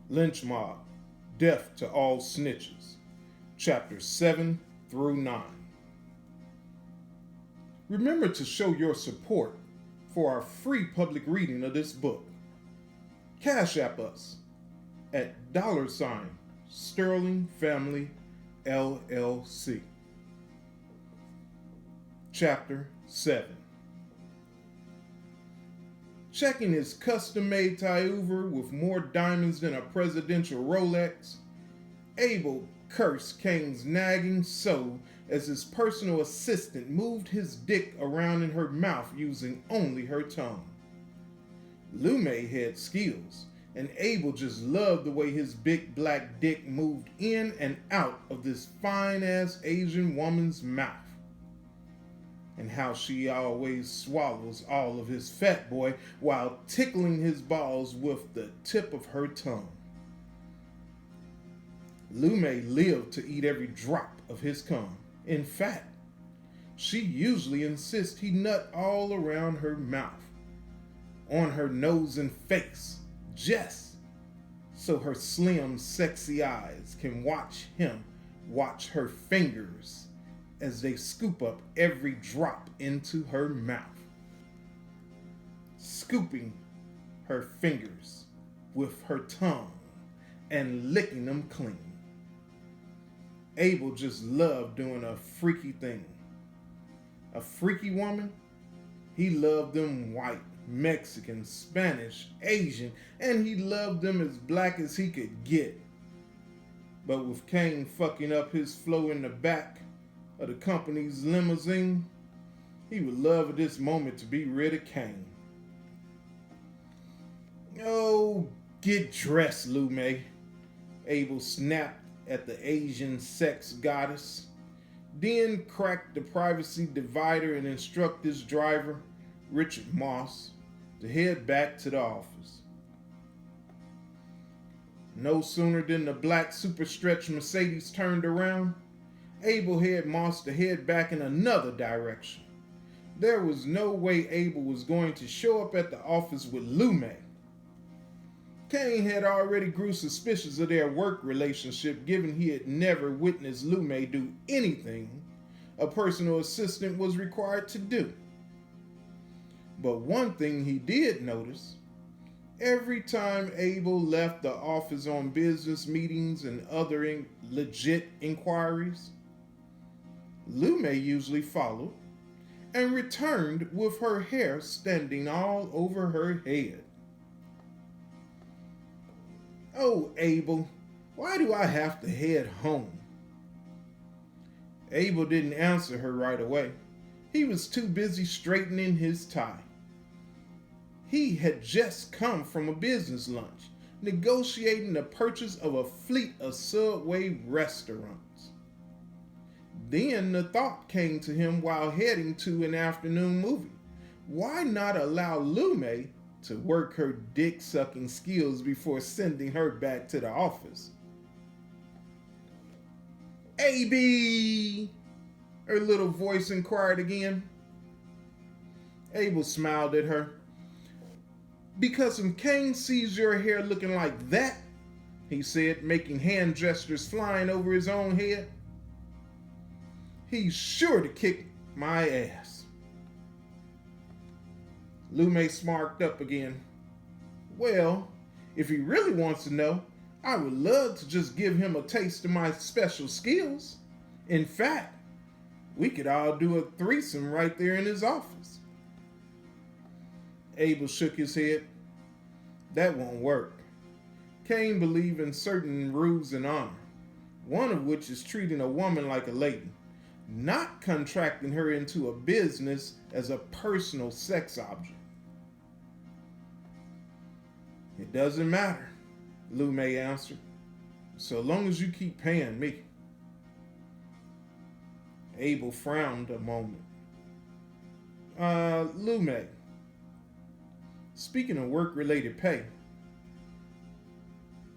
Lynch Mob, Death to All Snitches, Chapters 7 through 9. Remember to show your support for our free public reading of this book. Cash App us at $Sterling Family LLC. Chapter 7. Checking his custom-made Taiuver with more diamonds than a presidential Rolex, Abel cursed Kane's nagging so as his personal assistant moved his dick around in her mouth using only her tongue. Lipe had skills, and Abel just loved the way his big black dick moved in and out of this fine-ass Asian woman's mouth, and how she always swallows all of his fat boy while tickling his balls with the tip of her tongue. Lipe lived to eat every drop of his cum. In fact, she usually insists he nut all around her mouth, on her nose and face, just so her slim, sexy eyes can watch him watch her fingers as they scoop up every drop into her mouth, scooping her fingers with her tongue and licking them clean. Abel just loved doing a freaky thing. A freaky woman? He loved them white, Mexican, Spanish, Asian, and he loved them as black as he could get. But with Kane fucking up his flow in the back of the company's limousine, he would love at this moment to be rid of Kane. Oh, get dressed, Lipe, Abel snapped at the Asian sex goddess, then cracked the privacy divider and instruct his driver, Richard Moss, to head back to the office. No sooner than the black superstretch Mercedes turned around, Abel had Moss to head back in another direction. There was no way Abel was going to show up at the office with Lipe. Kane had already grew suspicious of their work relationship, given he had never witnessed Lipe do anything a personal assistant was required to do. But one thing he did notice: every time Abel left the office on business meetings and other legit inquiries, Lipe usually followed and returned with her hair standing all over her head. Oh, Abel, why do I have to head home? Abel didn't answer her right away. He was too busy straightening his tie. He had just come from a business lunch, negotiating the purchase of a fleet of Subway restaurants. Then the thought came to him while heading to an afternoon movie. Why not allow Lipe to work her dick-sucking skills before sending her back to the office? "AB!" her little voice inquired again. Abel smiled at her. "Because if Kane sees your hair looking like that," he said, making hand gestures flying over his own head, "he's sure to kick my ass." Lipe smarked up again. "Well, if he really wants to know, I would love to just give him a taste of my special skills. In fact, we could all do a threesome right there in his office." Abel shook his head. "That won't work. Kane believed in certain rules and honor, one of which is treating a woman like a lady, not contracting her into a business as a personal sex object." "It doesn't matter," Lipe answered, "so long as you keep paying me." Abel frowned a moment. Lipe, speaking of work-related pay,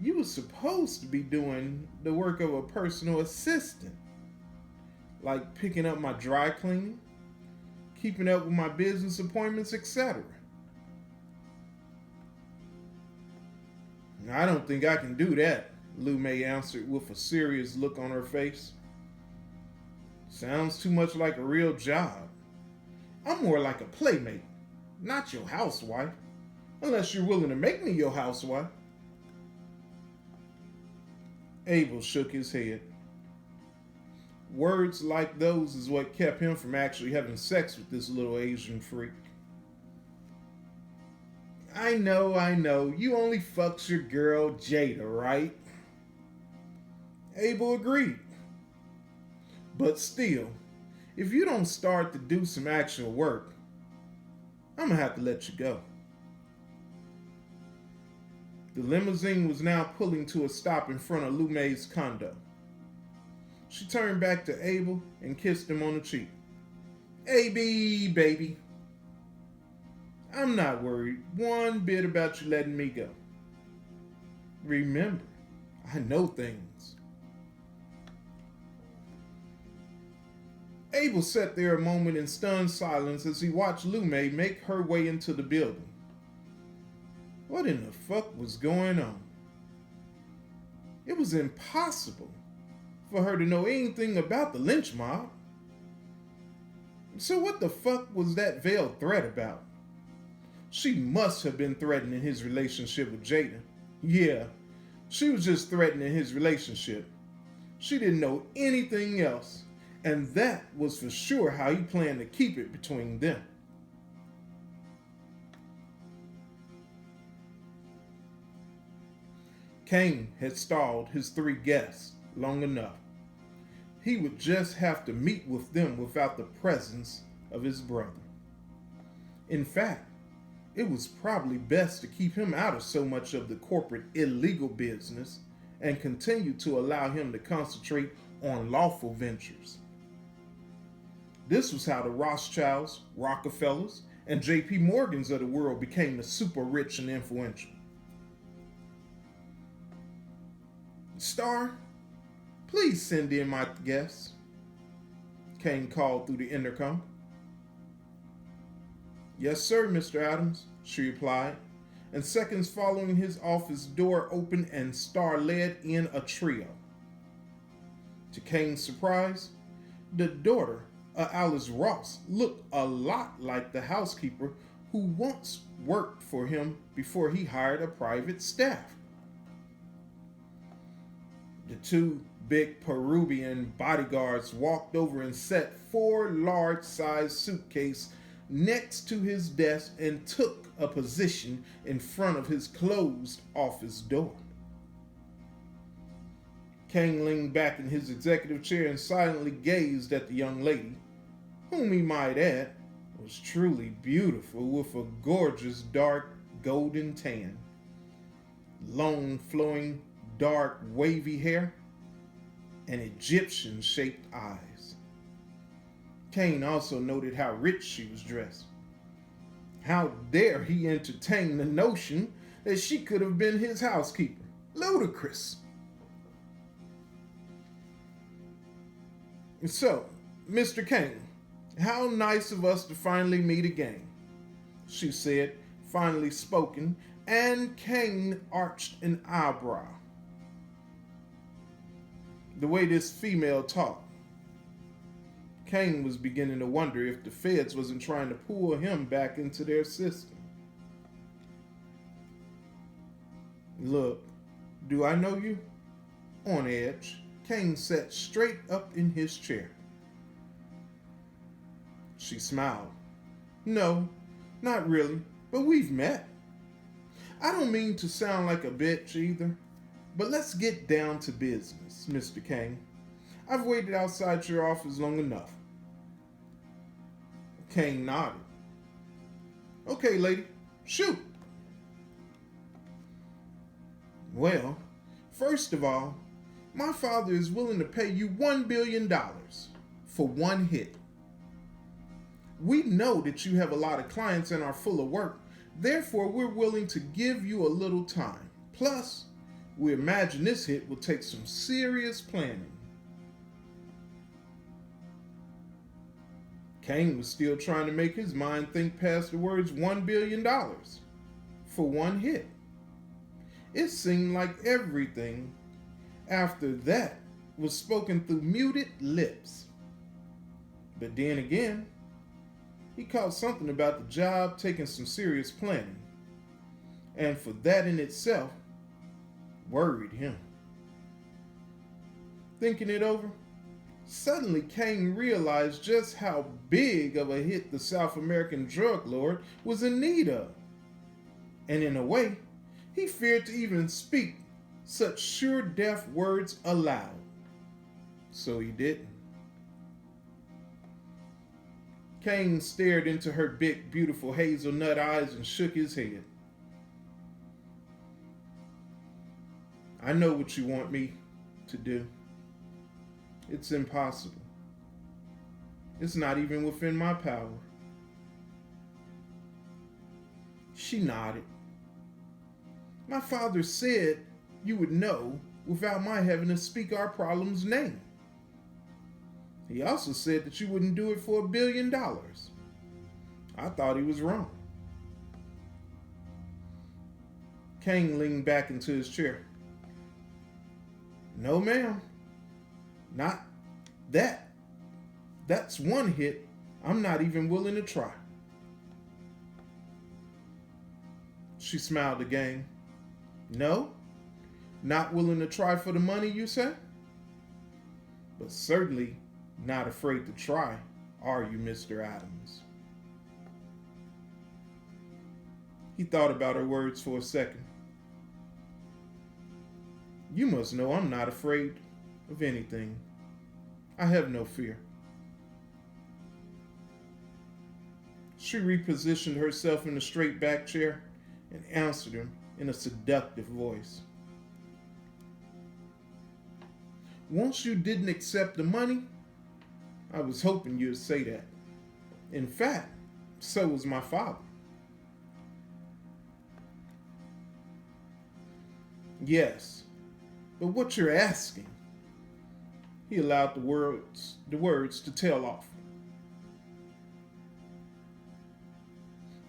you were supposed to be doing the work of a personal assistant, like picking up my dry cleaning, keeping up with my business appointments, etc. I don't think I can do that, Lume answered with a serious look on her face. Sounds too much like a real job. I'm more like a playmate, not your housewife, unless you're willing to make me your housewife. Abel shook his head. Words like those is what kept him from actually having sex with this little Asian freak. I know, you only fucks your girl Jada, right? Abel agreed. But still, if you don't start to do some actual work, I'm gonna have to let you go. The limousine was now pulling to a stop in front of Lume's condo. She turned back to Abel and kissed him on the cheek. AB, baby. I'm not worried one bit about you letting me go. Remember, I know things. Abel sat there a moment in stunned silence as he watched Lume make her way into the building. What in the fuck was going on? It was impossible for her to know anything about the Lynch Mob. So what the fuck was that veiled threat about? She must have been threatening his relationship with Jada. Yeah, she was just threatening his relationship. She didn't know anything else, and that was for sure how he planned to keep it between them. Kane had stalled his 3 guests long enough. He would just have to meet with them without the presence of his brother. In fact, it was probably best to keep him out of so much of the corporate illegal business and continue to allow him to concentrate on lawful ventures. This was how the Rothschilds, Rockefellers, and J.P. Morgans of the world became the super rich and influential. Star, please send in my guests, Kane called through the intercom. Yes, sir, Mr. Adams, she replied, and seconds following his office door opened and Star led in a trio. To Kane's surprise, the daughter of Alice Ross looked a lot like the housekeeper who once worked for him before he hired a private staff. The 2 big Peruvian bodyguards walked over and set 4 large-sized suitcases next to his desk and took a position in front of his closed office door. Kane leaned back in his executive chair and silently gazed at the young lady, whom he might add was truly beautiful with a gorgeous dark golden tan, long flowing dark wavy hair, and Egyptian-shaped eyes. Kane also noted how rich she was dressed. How dare he entertain the notion that she could have been his housekeeper? Ludicrous. So, Mr. Kane, how nice of us to finally meet again, she said, finally spoken, and Kane arched an eyebrow. The way this female talked, Kane was beginning to wonder if the feds wasn't trying to pull him back into their system. Look, do I know you? On edge, Kane sat straight up in his chair. She smiled. No, not really, but we've met. I don't mean to sound like a bitch either, but let's get down to business, Mr. Kane. I've waited outside your office long enough. Kane nodded. Okay, lady, shoot. Well, first of all, my father is willing to pay you $1 billion for one hit. We know that you have a lot of clients and are full of work, therefore we're willing to give you a little time. Plus, we imagine this hit will take some serious planning. Kane was still trying to make his mind think past the words $1 billion for one hit. It seemed like everything after that was spoken through muted lips. But then again, he caught something about the job taking some serious planning, and for that in itself worried him. Thinking it over, suddenly Kane realized just how big of a hit the South American drug lord was in need of. And in a way, he feared to even speak such sure death words aloud. So he didn't. Kane stared into her big, beautiful hazelnut eyes and shook his head. I know what you want me to do. It's impossible. It's not even within my power. She nodded. My father said you would know without my having to speak our problem's name. He also said that you wouldn't do it for $1 billion. I thought he was wrong. Kane leaned back into his chair. No, ma'am. Not that. That's one hit I'm not even willing to try. She smiled again. No? Not willing to try for the money, you say? But certainly not afraid to try, are you, Mr. Adams? He thought about her words for a second. You must know I'm not afraid of anything. I have no fear. She repositioned herself in the straight back chair and answered him in a seductive voice. Once you didn't accept the money, I was hoping you'd say that. In fact, so was my father. Yes, but what you're asking, he allowed the words to tail off.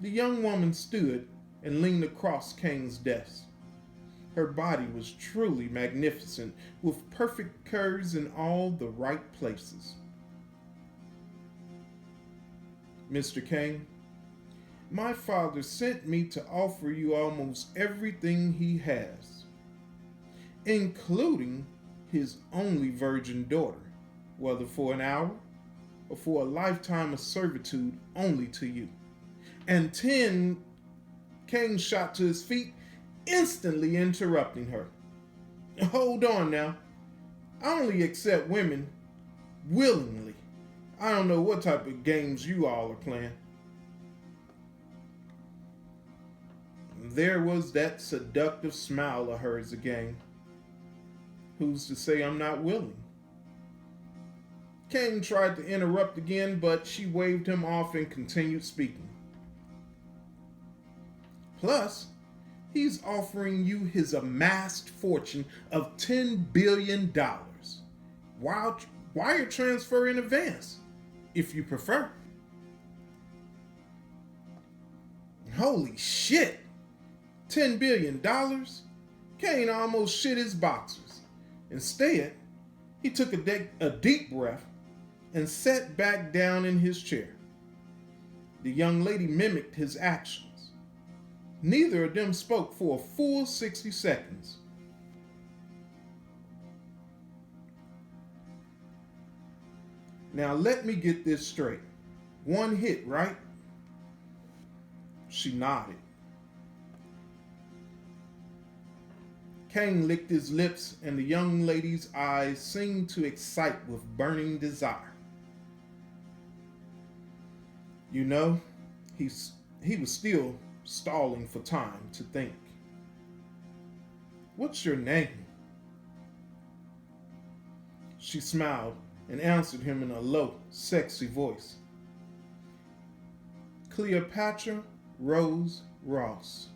The young woman stood and leaned across Kane's desk. Her body was truly magnificent, with perfect curves in all the right places. Mr. Kane, my father sent me to offer you almost everything he has, including his only virgin daughter, whether for an hour or for a lifetime of servitude only to you. And 10, Kane shot to his feet, instantly interrupting her. Hold on now. I only accept women willingly. I don't know what type of games you all are playing. There was that seductive smile of hers again. Who's to say I'm not willing? Kane tried to interrupt again, but she waved him off and continued speaking. Plus, he's offering you his amassed fortune of $10 billion. Wire transfer in advance, if you prefer. Holy shit! $10 billion? Kane almost shit his boxers. Instead, he took a deep breath and sat back down in his chair. The young lady mimicked his actions. Neither of them spoke for a full 60 seconds. Now let me get this straight. One hit, right? She nodded. Kane licked his lips, and the young lady's eyes seemed to excite with burning desire. You know, he was still stalling for time to think. What's your name? She smiled and answered him in a low, sexy voice. Cleopatra Rose Ross.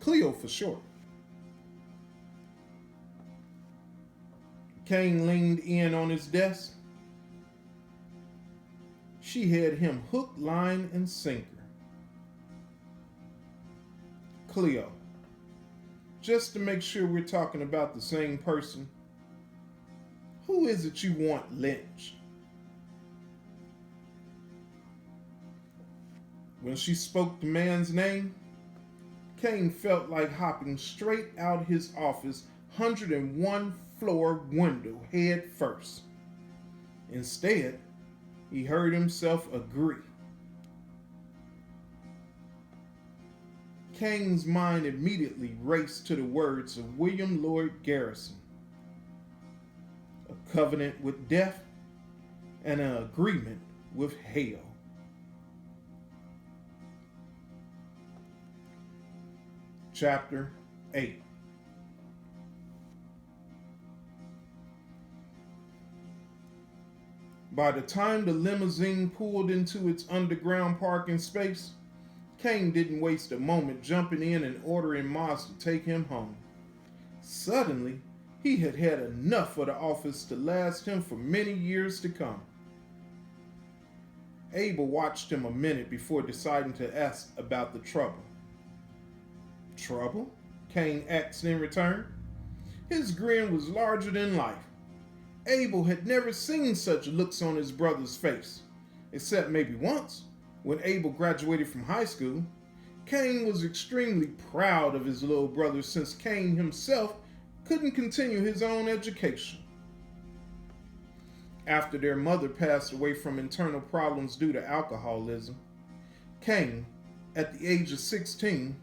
Cleo for short. Kane leaned in on his desk. She had him hook, line, and sinker. Cleo. just to make sure we're talking about the same person. Who is it you want lynched? When she spoke the man's name, Kane felt like hopping straight out his office 101 floor window head first. Instead, he heard himself agree. Kane's mind immediately raced to the words of William Lloyd Garrison. A covenant with death and an agreement with hell. Chapter 8. By the time the limousine pulled into its underground parking space, Kane didn't waste a moment jumping in and ordering Moss to take him home. Suddenly, he had had enough of the office to last him for many years to come. Abel watched him a minute before deciding to ask about the trouble. Trouble? Kane asked in return. His grin was larger than life. Abel had never seen such looks on his brother's face, except maybe once, when Abel graduated from high school. Kane was extremely proud of his little brother since Kane himself couldn't continue his own education. After their mother passed away from internal problems due to alcoholism, Kane, at the age of 16,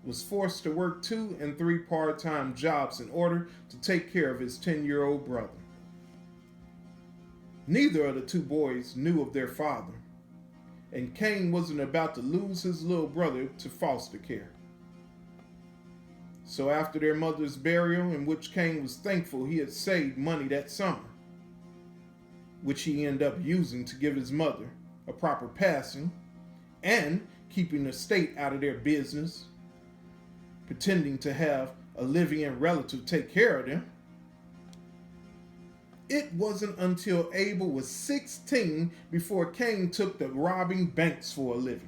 was forced to work 2 and 3 part-time jobs in order to take care of his 10-year-old brother. Neither of the two boys knew of their father, and Kane wasn't about to lose his little brother to foster care. So after their mother's burial, in which Kane was thankful he had saved money that summer, which he ended up using to give his mother a proper passing, and keeping the state out of their business, pretending to have a living relative take care of them. It wasn't until Abel was 16 before Kane took to robbing banks for a living.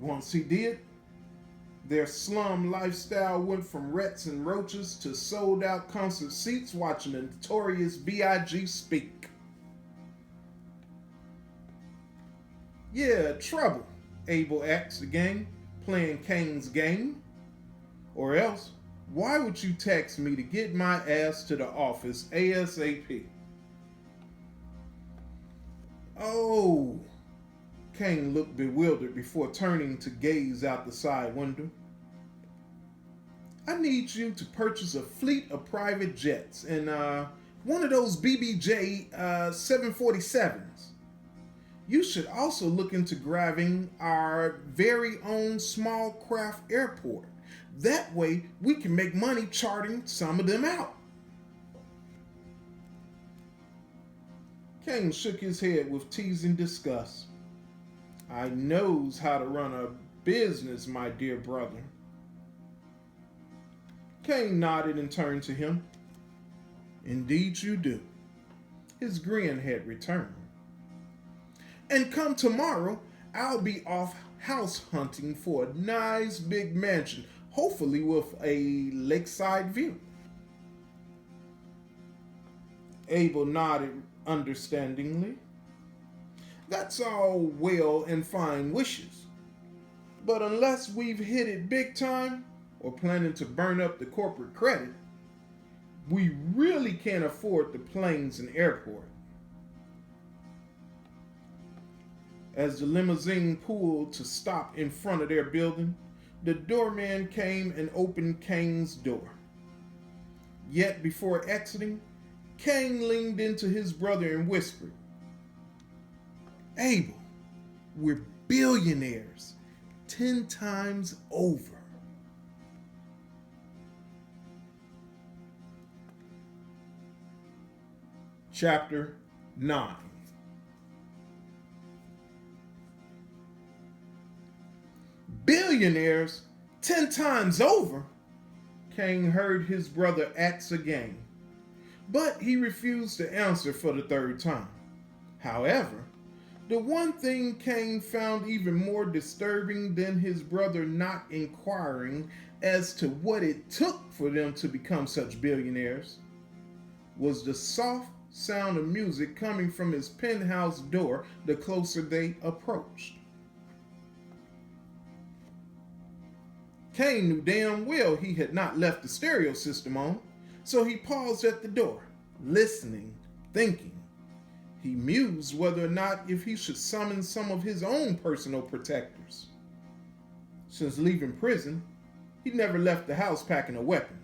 Once he did, their slum lifestyle went from rats and roaches to sold-out concert seats watching the notorious B.I.G. speak. Yeah, trouble, Abel asked again, playing Kane's game. Or else, why would you text me to get my ass to the office ASAP? Oh, Kane looked bewildered before turning to gaze out the side window. I need you to purchase a fleet of private jets and one of those BBJ 747s. You should also look into grabbing our very own small craft airport. That way we can make money charting some of them out. Kane shook his head with teasing disgust. I knows how to run a business, my dear brother. Kane nodded and turned to him. Indeed you do. His grin had returned. And come tomorrow, I'll be off house hunting for a nice big mansion, hopefully with a lakeside view. Abel nodded understandingly. That's all well and fine wishes, but unless we've hit it big time or planning to burn up the corporate credit, we really can't afford the planes and airport. As the limousine pulled to stop in front of their building, the doorman came and opened Kane's door. Yet before exiting, Kane leaned into his brother and whispered, Abel, we're billionaires 10 times over. Chapter 9. Billionaires 10 times over? Kane heard his brother ask again, but he refused to answer for the third time. However, the one thing Kane found even more disturbing than his brother not inquiring as to what it took for them to become such billionaires was the soft sound of music coming from his penthouse door the closer they approached. Cain knew damn well he had not left the stereo system on, so he paused at the door, listening, thinking. He mused whether or not if he should summon some of his own personal protectors. Since leaving prison, he never left the house packing a weapon.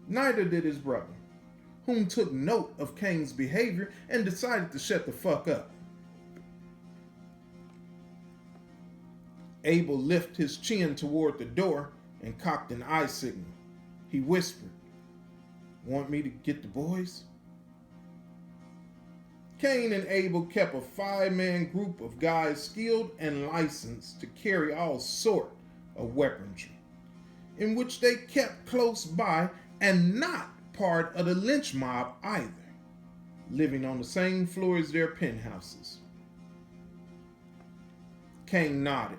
Neither did his brother, whom took note of Cain's behavior and decided to shut the fuck up. Abel lifted his chin toward the door and cocked an eye signal. He whispered, "Want me to get the boys?" Cain and Abel kept a 5-man group of guys skilled and licensed to carry all sort of weaponry, in which they kept close by and not part of the Lynch Mob either, living on the same floor as their penthouses. Cain nodded.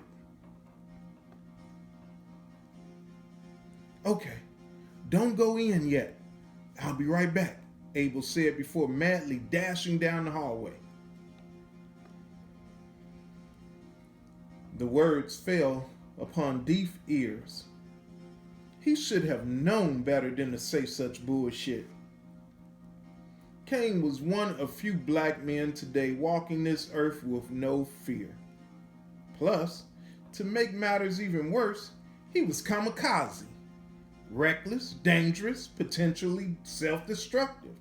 "Okay, don't go in yet. I'll be right back," Abel said before madly dashing down the hallway. The words fell upon deaf ears. He should have known better than to say such bullshit. Cain was one of few black men today walking this earth with no fear. Plus, to make matters even worse, he was kamikaze. Reckless, dangerous, potentially self-destructive.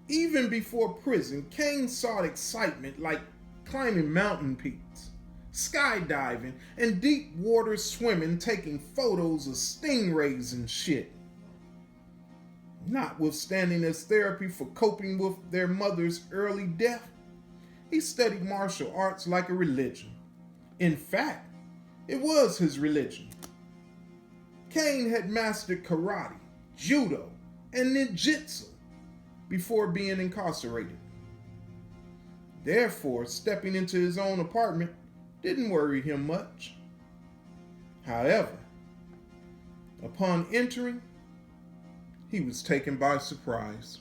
Even before prison, Cain sought excitement like climbing mountain peaks, skydiving, and deep water swimming, taking photos of stingrays and shit. Notwithstanding his therapy for coping with their mother's early death, he studied martial arts like a religion. In fact, it was his religion. Cain had mastered karate, judo, and ninjutsu before being incarcerated. Therefore, stepping into his own apartment didn't worry him much. However, upon entering, he was taken by surprise.